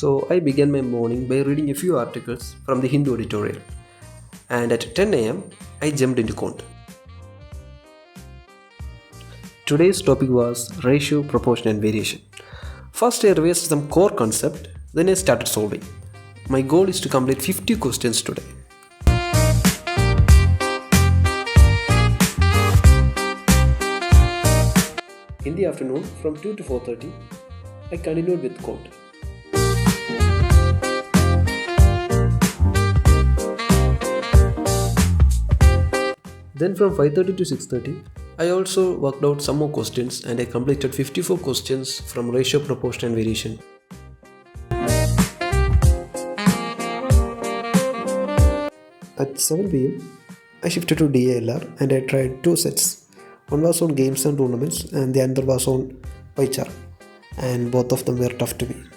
So I began my morning by reading a few articles from the Hindu editorial. And at 10 am, I jumped into Quant. Today's topic was ratio, proportion, and variation. First, I revised some core concept, then I started solving. My goal is to complete 50 questions today. In the afternoon, from 2 to 4:30, I continued with Quant. Then from 5:30 to 6:30, I also worked out some more questions and I completed 54 questions from ratio, proportion and variation. At 7 pm, I shifted to DALR and I tried two sets. One was on games and tournaments and the other was on pie chart, and both of them were tough to beat.